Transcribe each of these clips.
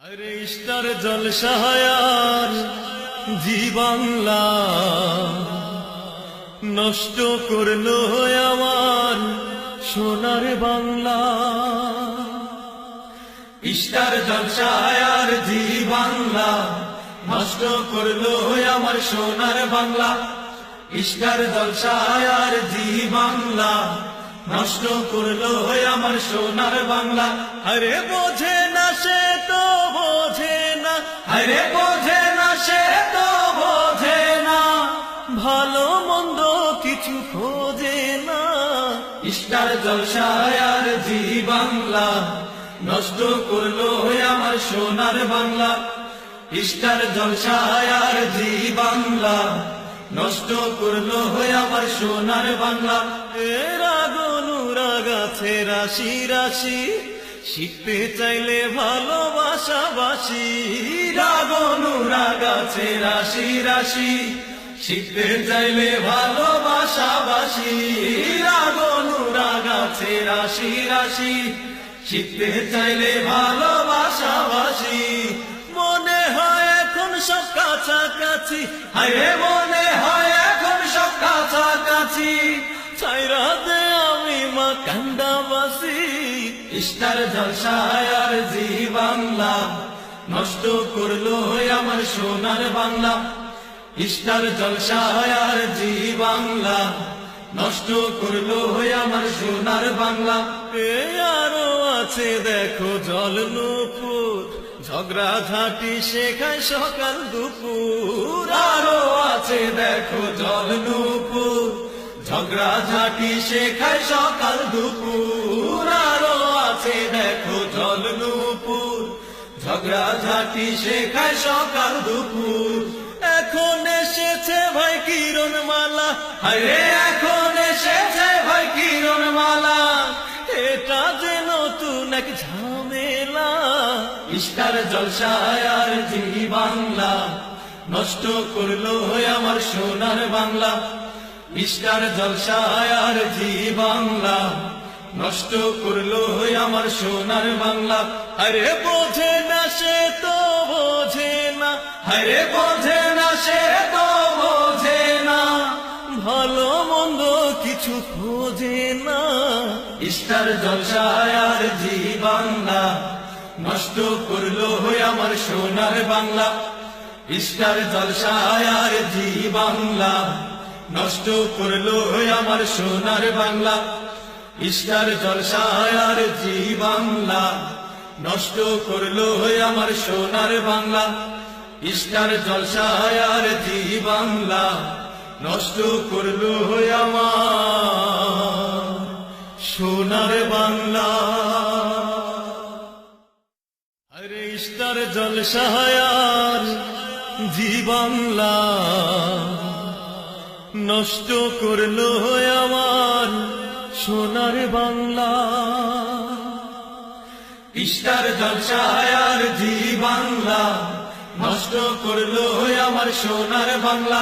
আরে স্টার জলসায়ার জি বাংলা নষ্ট করলো আমার সোনার বাংলা। স্টার জলসায়ার জি বাংলা নষ্ট করলো আমার সোনার বাংলা। স্টার জলসায়ার জি বাংলা নষ্ট করলো আমার সোনার বাংলা। আরে বোঝে না সে তো বোঝে না, আরে বোঝে না সে তো বোঝে না, ভালো মন্দ কিছু খোঁজে না। স্টার জলসায়ার জি বাংলা নষ্ট করলো আমার সোনার বাংলা। স্টার জলসায়ার জি বাংলা নষ্ট করলো আমার সোনার বাংলা। এর আগুন রাগাছে রাশি রাশি, শিখতে চাইলে ভালোবাসা বাসি। রাগন রাগাছে রাশি রাশি, শিখতে চাইলে ভালোবাসা বাসি। রাগন রাগাছে রাশি রাশি, শিখতে চাইলে ভালোবাসা বাসি। মনে হয় এখন সব কাছাকাছি, হায়রে মনে হয় এখন সব কাছাকাছি। ছাইরা দে আমি মা কান্দাবাসি। স্টার জলসায়ার জি বাংলা নষ্ট করলো আমার সোনার বাংলা। স্টার জলসায়ার জি বাংলা নষ্ট করলো আমার সোনার বাংলা। এ আরো আছে দেখো জল নুপুর, ঝগড়া ঝাঁটি শেখায় সকাল দুপুর। আরো আছে দেখো জল নূপুর, ঝগড়া ঝাঁটি শেখায় সকাল দুপুর। আরো আছে দেখো জল নূপুর, ঝগড়া ঝাঁটি শেখায় সকাল দুপুর। এখন এসেছে ভাই কিরণ মালা, আরে এখন এসেছে ভাই কিরণ মালা। এটা যে নতুন এক ঝামেলা। স্টার জলসায়ার জি বাংলা নষ্ট করলো আমার সোনার বাংলা। স্টার জলসায়ার জি বাংলা নষ্ট করলো আমার সোনার বাংলা। আরে বোঝে না সে তো বোঝে না, আরে বোঝে না সে তো বোঝে না, ভালো মন্দ কিছু খোঁজে না। স্টার জলসায়ার জি বাংলা নষ্ট করলো আমার সোনার বাংলা। স্টার জলসায়ার জি বাংলা নষ্ট করলো আমার সোনার বাংলা। স্টার জলসায়ার জি বাংলা নষ্ট করলো আমার সোনার বাংলা। স্টার জলসায়ার জি বাংলা নষ্ট করলো আমার সোনার বাংলা। আরে স্টার জলসায়ার জি বাংলা নষ্ট করলো আমার সোনার বাংলা। স্টার জলসায়ার জি বাংলা নষ্ট করলো আমার সোনার বাংলা।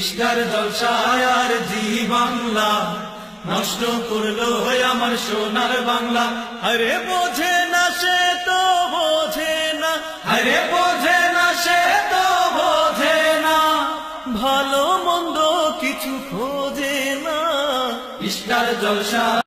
স্টার জলসায়ার জি বাংলা নষ্ট করলো আমার সোনার বাংলা। আরে বোঝে না সে তো বোঝে না, আরে বোঝে না সে তো বোঝে না, ভালো মন্দ কিছু খোঁজে না। স্টার জলসা